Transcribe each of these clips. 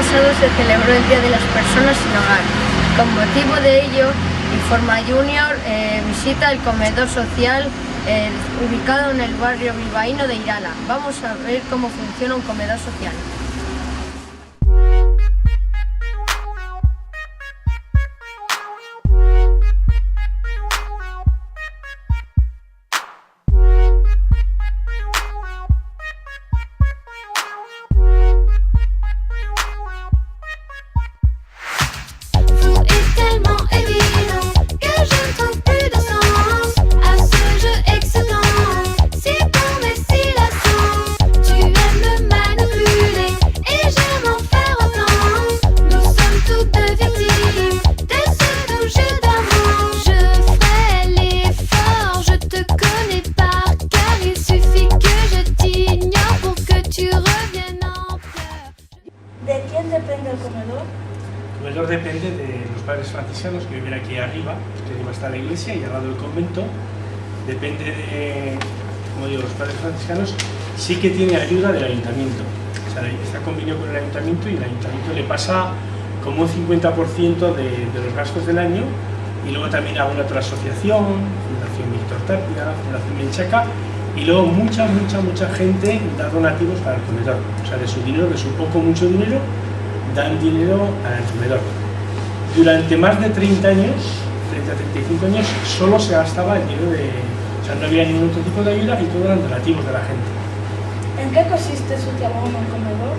pasado se celebró el Día de las Personas sin Hogar. Con motivo de ello, Informa Junior visita el comedor social ubicado en el barrio bilbaíno de Irala. Vamos a ver cómo funciona un comedor social. ¿De quién depende el comedor? El comedor depende de los padres franciscanos que viven aquí arriba, que arriba está la iglesia y al lado del convento. Depende de, como digo, los padres franciscanos. Sí que tiene ayuda del ayuntamiento. O sea, está convenio con el ayuntamiento y el ayuntamiento le pasa como un 50% de los gastos del año, y luego también a una otra asociación, Fundación Víctor Tapia, Fundación Menchaca, y luego mucha gente da donativos para el comedor. O sea, de su dinero, de su mucho dinero, dan dinero al comedor. Durante más de 30 años, 30-35 años, solo se gastaba el dinero de... O sea, no había ningún otro tipo de ayuda y todo eran donativos de la gente. ¿En qué consiste su trabajo en el comedor?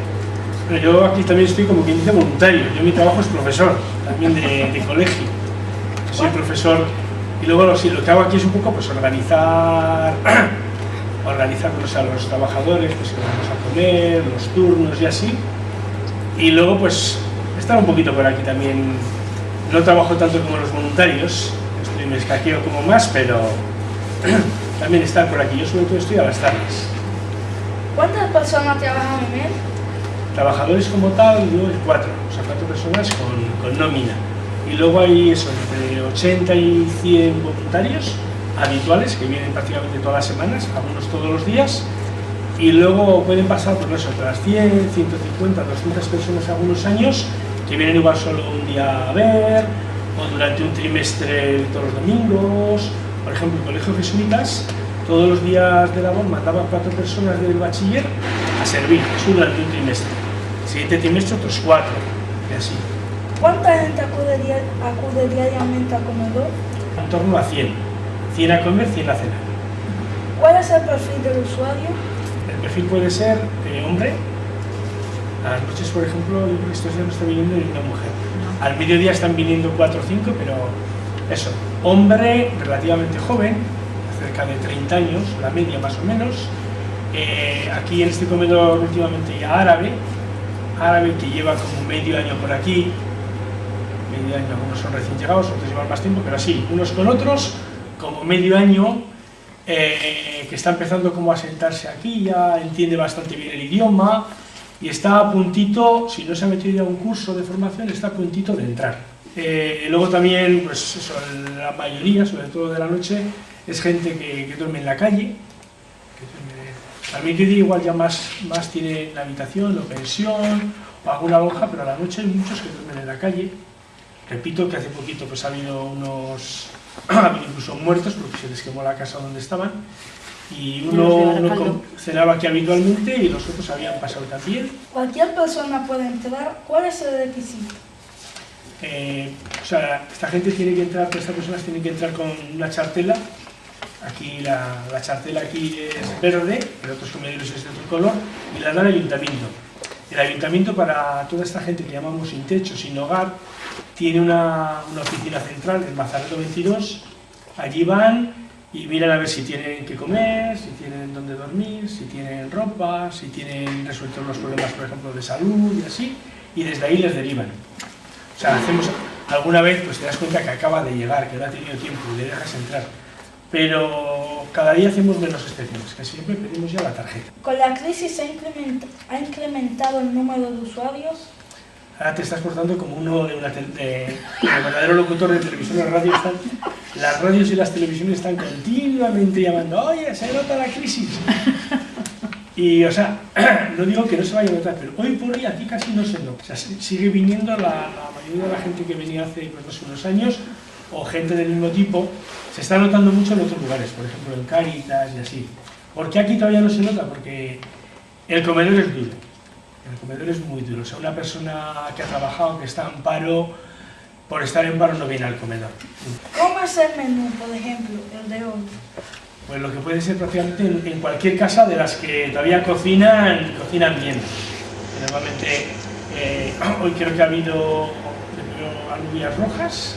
Bueno, yo aquí también estoy como quien dice voluntario. Yo mi trabajo es profesor, también de colegio. Yo soy profesor y luego lo que hago aquí es un poco pues organizar pues, a los trabajadores, pues que vamos a comer, los turnos y así. Y luego pues estar un poquito por aquí también. No trabajo tanto como los voluntarios, me escaqueo como más, pero también estar por aquí. Yo sobre todo estoy a las tardes. ¿Cuántas personas trabajan en él? Trabajadores como tal, yo 4, o sea 4 personas con nómina. Y luego hay eso, entre 80 y 100 voluntarios habituales que vienen prácticamente todas las semanas, algunos todos los días. Y luego pueden pasar por eso, entre las 100, 150, 200 personas algunos años, que vienen igual solo un día a ver, o durante un trimestre todos los domingos. Por ejemplo, el Colegio Jesuitas, todos los días de labor mandaba 4 personas del bachiller a servir, eso durante un trimestre. El siguiente trimestre otros 4, y así. ¿Cuánta gente acude diariamente al comedor? En torno a 100. 100 a comer, 100 a cenar. ¿Cuál es el perfil del usuario? El perfil puede ser hombre. A las noches, por ejemplo, yo creo que estos días no está viniendo ni una mujer. Al mediodía están viniendo 4 o 5, pero eso, hombre relativamente joven, cerca de 30 años, la media más o menos. Aquí en este comedor últimamente ya árabe que lleva como medio año por aquí, medio año, algunos son recién llegados, otros llevan más tiempo, pero así, unos con otros, como medio año, que está empezando como a sentarse aquí, ya entiende bastante bien el idioma y está a puntito, si no se ha metido ya a un curso de formación, está a puntito de entrar. Luego también, pues eso, la mayoría, sobre todo de la noche, es gente que duerme en la calle. Al mediodía igual ya más tienen la habitación o pensión o alguna lonja, pero a la noche hay muchos que duermen en la calle. Repito que hace poquito pues ha habido unos, incluso muertos porque se les quemó la casa donde estaban, y uno cenaba aquí habitualmente y los otros habían pasado también. ¿Cualquier persona puede entrar? ¿Cuál es el requisito? O sea, esta gente tiene que entrar, estas personas tienen que entrar con una chartela. Aquí la chartela aquí es verde, en otros comedores es de otro color, y la da el ayuntamiento. El ayuntamiento, para toda esta gente que llamamos sin techo, sin hogar, tiene una oficina central en Mazaredo 22. Allí van y miran a ver si tienen que comer, si tienen dónde dormir, si tienen ropa, si tienen resueltos los problemas, por ejemplo, de salud y así, y desde ahí les derivan. O sea, alguna vez pues te das cuenta que acaba de llegar, que no ha tenido tiempo y le dejas entrar. Pero cada día hacemos menos excepciones, que siempre pedimos ya la tarjeta. ¿Con la crisis ha incrementado el número de usuarios? Ahora te estás portando como uno de el verdadero locutor de televisión o radio. Las radios y las televisiones están continuamente llamando, oye, se nota la crisis. Y, o sea, no digo que no se vaya a notar, pero hoy por hoy aquí casi no se nota. O sea, sigue viniendo la mayoría de la gente que venía hace pues, no sé, unos años, o gente del mismo tipo, se está notando mucho en otros lugares, por ejemplo en Cáritas y así. ¿Por qué aquí todavía no se nota? Porque el comedor es duro. El comedor es muy duro. O sea, una persona que ha trabajado, que está en paro, por estar en paro no viene al comedor. ¿Cómo es el menú, por ejemplo, el de hoy? Pues lo que puede ser prácticamente en cualquier casa de las que todavía cocinan bien. Normalmente, hoy creo que ha habido de primero alubias rojas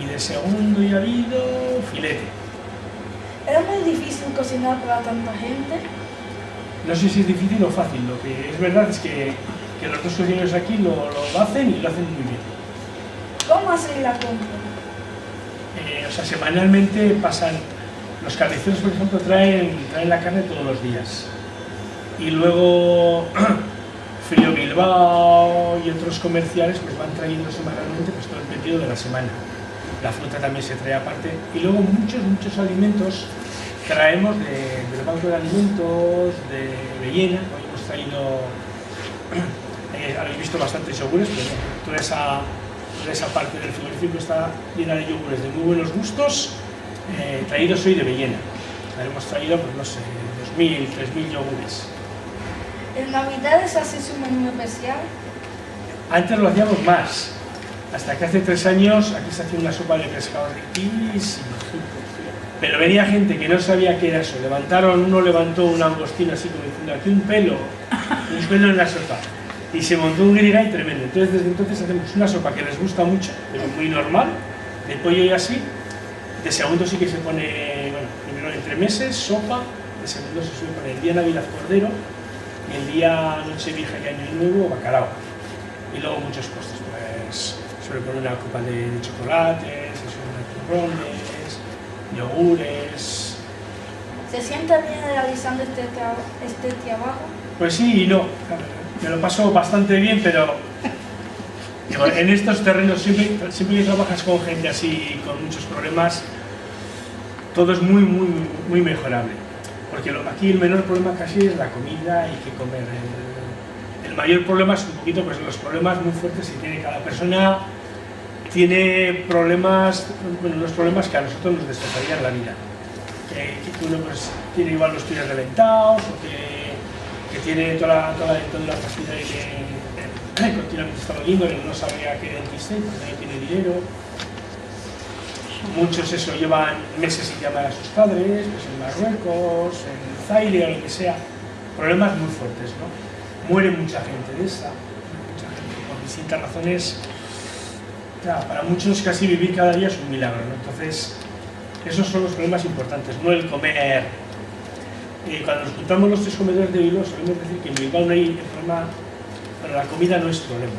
y de segundo ya ha habido filete. ¿Era muy difícil cocinar para tanta gente? No sé si es difícil o fácil, lo que es verdad es que los dos cocineros aquí lo hacen y lo hacen muy bien. ¿Cómo hacen la compra? O sea, semanalmente pasan, los carniceros por ejemplo traen la carne todos los días. Y luego Frío Bilbao y otros comerciales pues van trayendo semanalmente pues, todo el pedido de la semana. La fruta también se trae aparte. Y luego muchos alimentos traemos del Banco de Alimentos, de Villena. Hoy hemos traído, habéis visto bastantes yogures, pero toda esa parte del frigorífico está llena de yogures de muy buenos gustos, traídos hoy de Villena. Hemos traído, pues no sé, 2.000, 3.000 yogures. ¿En Navidades hace su menú especial? Antes lo hacíamos más, hasta que hace 3 años aquí se hacía una sopa de pescado riquísima. Pero venía gente que no sabía qué era eso, uno levantó un langostino así como diciendo aquí un pelo en la sopa. Y se montó un grigay tremendo. Entonces desde entonces hacemos una sopa que les gusta mucho, pero muy normal, de pollo y así. De segundo sí que se pone, bueno, primero entre meses, sopa, de segundo se suele poner el día Navidad cordero, y el día Nochevieja y Año Nuevo bacalao. Y luego muchos postres, pues suele poner una copa de chocolates, se suele poner turrones, yogures. ¿Se siente bien realizando este trabajo? Pues sí y no. Me lo paso bastante bien, pero digo, en estos terrenos siempre que trabajas con gente así, con muchos problemas, todo es muy mejorable. Porque aquí el menor problema casi es la comida y que comer. El mayor problema es un poquito pues, los problemas muy fuertes que tiene cada persona. Tiene problemas, bueno, unos problemas que a nosotros nos destrozarían la vida. Que uno pues, tiene igual los pies reventados, o que tiene toda la facilidad de que continuamente está doliendo, que no sabe a qué dentista y porque no tiene dinero. Muchos eso llevan meses sin llamar a sus padres, pues en Marruecos, en Zaire o lo que sea. Problemas muy fuertes, ¿no? Muere mucha gente de esa, mucha gente por distintas razones. Claro, para muchos casi vivir cada día es un milagro, ¿no? Entonces, esos son los problemas importantes, no el comer. Cuando nos juntamos los 3 comedores de Bilbao, solemos decir que en Bilbao no hay problema, pero la comida no es problema.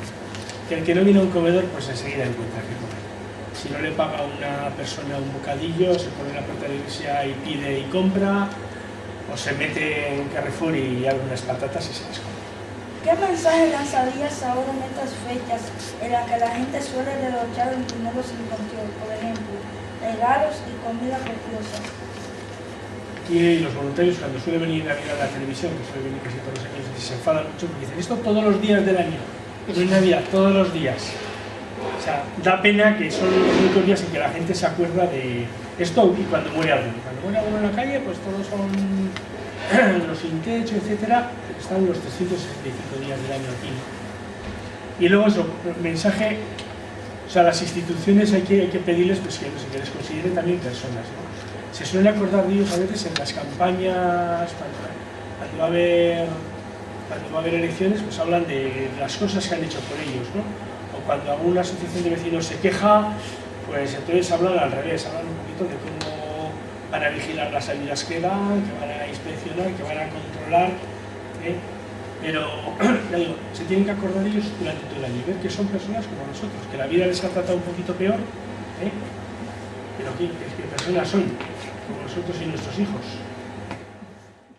Que el que no viene a un comedor, pues enseguida encuentra que comer. Si no le paga a una persona un bocadillo, se pone en la puerta de la iglesia y pide y compra, o se mete en Carrefour y algunas patatas y se las come. ¿Qué mensaje lanzarías ahora en estas fechas en las que la gente suele derrochar el dinero sin control? Por ejemplo, regalos y comida copiosa. Y los voluntarios, cuando suele venir Navidad a la televisión, que suele venir casi todos los años, se enfadan mucho porque dicen esto todos los días del año, no es Navidad, todos los días. O sea, da pena que son los únicos días en que la gente se acuerda de esto y cuando muere alguno. Cuando muere alguno en la calle, pues todos son los sin techo, etcétera, están los 365 días del año aquí. Y luego eso, mensaje, o sea, las instituciones hay que pedirles pues, que les consideren también personas, ¿no? Se suelen acordar de ellos a veces en las campañas, cuando va a haber elecciones, pues hablan de las cosas que han hecho por ellos, ¿no? O cuando alguna asociación de vecinos se queja, pues entonces hablan al revés, hablan un poquito de cómo van a vigilar las salidas que dan, que van a inspeccionar, que van a controlar, ¿eh? Pero, ya digo, se tienen que acordar de ellos durante todo el año y ver que son personas como nosotros, que la vida les ha tratado un poquito peor, ¿eh? Pero que personas son, como nosotros y nuestros hijos.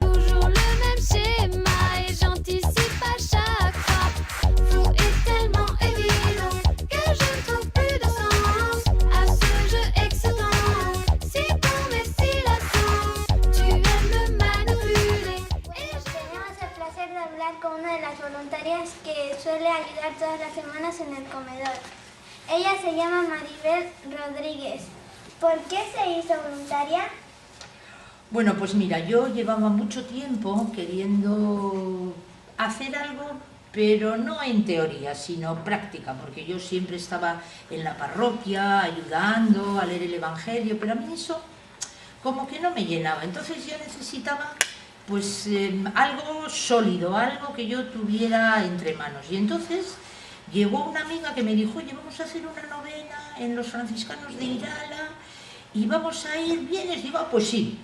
Toujours le même schéma et j'anticipe à chaque fois. Flou est tellement évident que je ne trouve plus de sens à ce jeu excitant. Si ton mais si la sens, tu aimes me manipuler et je ayudar todas las semanas en el comedor. Ella se llama Maribel Rodríguez. ¿Por qué se hizo voluntaria? Bueno, pues mira, yo llevaba mucho tiempo queriendo hacer algo, pero no en teoría, sino práctica, porque yo siempre estaba en la parroquia ayudando a leer el Evangelio, pero a mí eso como que no me llenaba. Entonces yo necesitaba pues algo sólido, algo que yo tuviera entre manos. Y entonces llegó una amiga que me dijo, oye, vamos a hacer una novena en los franciscanos de Irala y vamos a ir, ¿vienes? Digo, pues sí.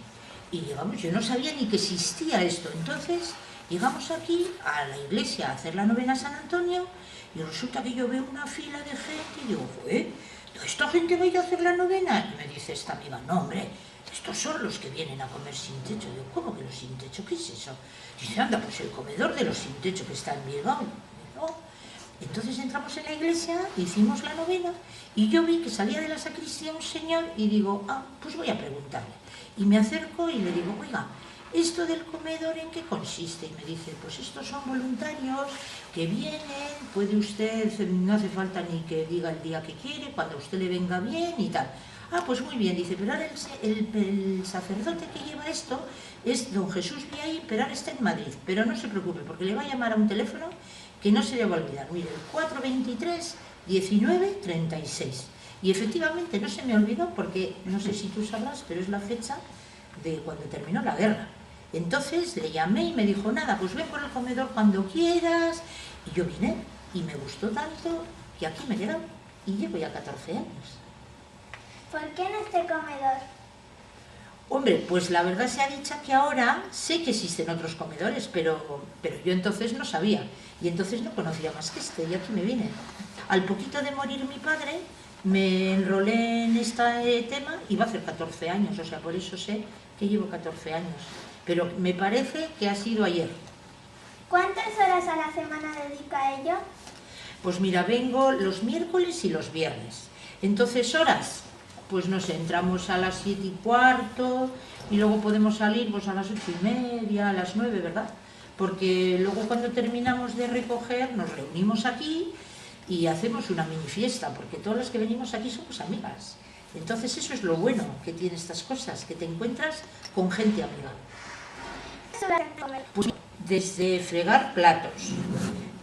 Y llegamos, yo no sabía ni que existía esto. Entonces llegamos aquí a la iglesia a hacer la novena a San Antonio y resulta que yo veo una fila de gente y digo, ¿toda esta gente va a ir a hacer la novena? Y me dice esta amiga, no hombre, estos son los que vienen a comer sin techo. Digo, ¿cómo que los sin techo? ¿Qué es eso? Dice, anda, pues el comedor de los sin techo que está en Bilbao. Digo, entonces entramos en la iglesia, hicimos la novena y yo vi que salía de la sacristía un señor y digo, pues voy a preguntarle. Y me acerco y le digo, oiga, ¿esto del comedor en qué consiste? Y me dice, pues estos son voluntarios que vienen, puede usted, no hace falta ni que diga el día que quiere, cuando a usted le venga bien y tal. Pues muy bien, dice, pero ahora el sacerdote que lleva esto es don Jesús Viahí, pero ahora está en Madrid, pero no se preocupe, porque le va a llamar a un teléfono que no se le va a olvidar. Mire, el 423 19 36. Y efectivamente no se me olvidó porque, no sé si tú sabrás, pero es la fecha de cuando terminó la guerra. Entonces le llamé y me dijo, nada, pues ven por el comedor cuando quieras. Y yo vine y me gustó tanto que aquí me he quedado y llevo ya 14 años. ¿Por qué en este comedor? Hombre, pues la verdad sea dicha que ahora sé que existen otros comedores, pero yo entonces no sabía. Y entonces no conocía más que este y aquí me vine. Al poquito de morir mi padre, me enrolé en este tema y va a hacer 14 años, o sea, por eso sé que llevo 14 años. Pero me parece que ha sido ayer. ¿Cuántas horas a la semana dedica a ello? Pues mira, vengo los miércoles y los viernes. Entonces, horas, pues no sé, entramos a las 7:15 y luego podemos salir pues a las 8:30, a las 9, ¿verdad? Porque luego cuando terminamos de recoger nos reunimos aquí y hacemos una mini fiesta, porque todas las que venimos aquí somos amigas. Entonces eso es lo bueno que tiene estas cosas, que te encuentras con gente amiga. Pues desde fregar platos,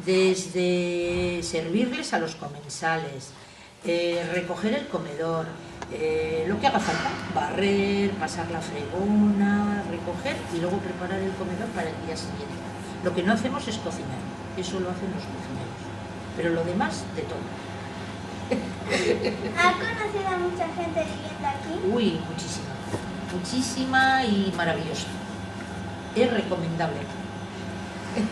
desde servirles a los comensales, recoger el comedor, lo que haga falta, barrer, pasar la fregona, recoger y luego preparar el comedor para el día siguiente. Lo que no hacemos es cocinar, eso lo hacen los cocineros, pero lo demás, de todo. ¿Ha conocido a mucha gente viviendo aquí? Uy, muchísima, muchísima y maravillosa. Es recomendable.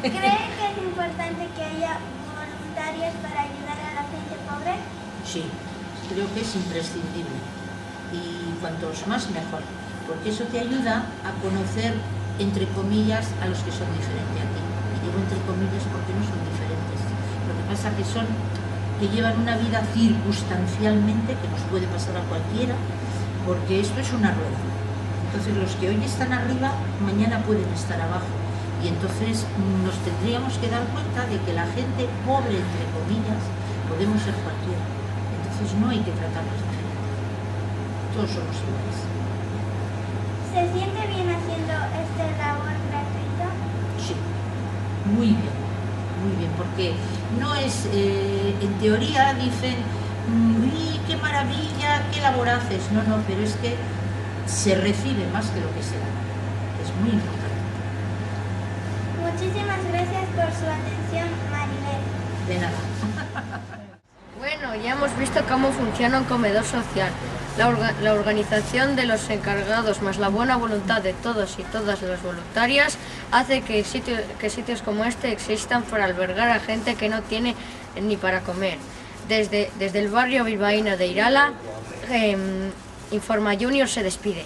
¿Cree que es importante que haya voluntarios para ayudar a la gente pobre? Sí, creo que es imprescindible. Y cuantos más mejor, porque eso te ayuda a conocer, entre comillas, a los que son diferentes a ti. Y digo entre comillas porque no son diferentes. Lo que pasa que llevan una vida circunstancialmente, que nos puede pasar a cualquiera, porque esto es una rueda. Entonces los que hoy están arriba, mañana pueden estar abajo. Y entonces nos tendríamos que dar cuenta de que la gente pobre, entre comillas, podemos ser cualquiera. Entonces no hay que tratarnos diferente. Todos somos iguales. ¿Se siente bien haciendo este labor gratuito? Sí, muy bien, porque no es, en teoría dicen, uy, qué maravilla, qué labor haces. No, pero es que se recibe más que lo que se da. Es muy importante. Muchísimas gracias por su atención, Maribel. De nada. Bueno, ya hemos visto cómo funciona un comedor social. La organización de los encargados más la buena voluntad de todos y todas las voluntarias hace que sitios como este existan para albergar a gente que no tiene ni para comer. Desde el barrio bilbaíno de Irala, Informa Junior se despide.